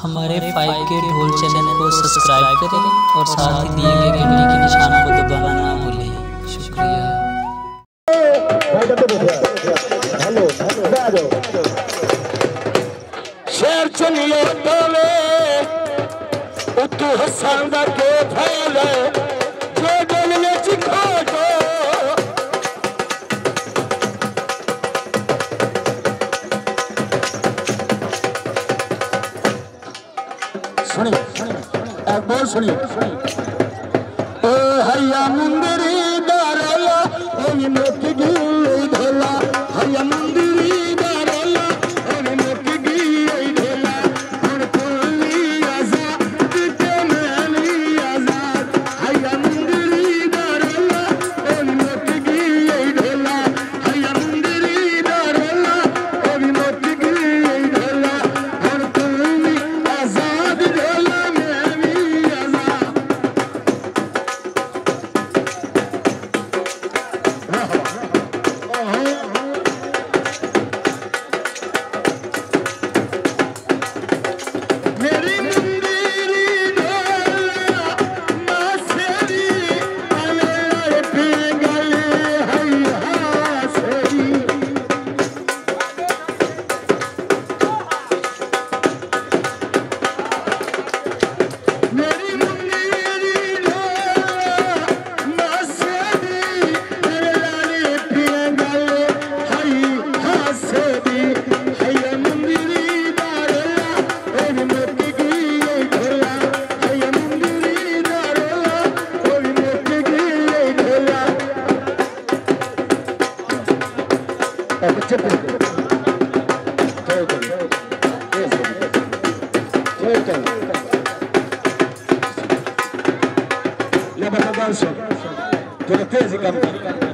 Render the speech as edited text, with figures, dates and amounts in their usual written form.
हमारे 5K ढोल channel को सब्सक्राइब करें और साथ ही दिए गए घंटी के निशान को दबाना ना भूलें। शुक्रिया। शेर चलिए बोले उतु हसन दा के फैले जो दिल में चिखा दो सुनिए एक बार सुनिए ओ हैया मुंदरी दारला ओनी मोक गी ढोला हैया मुंदरी दारला ओनी मोक गी ढोला और कोली आजाद के मैंने आजाद हैया मुंदरी दारला ओनी मोक गी ढोला हैया मुंदरी दारला ओनी मोक गी ढोला और कोली आजाद ढोला La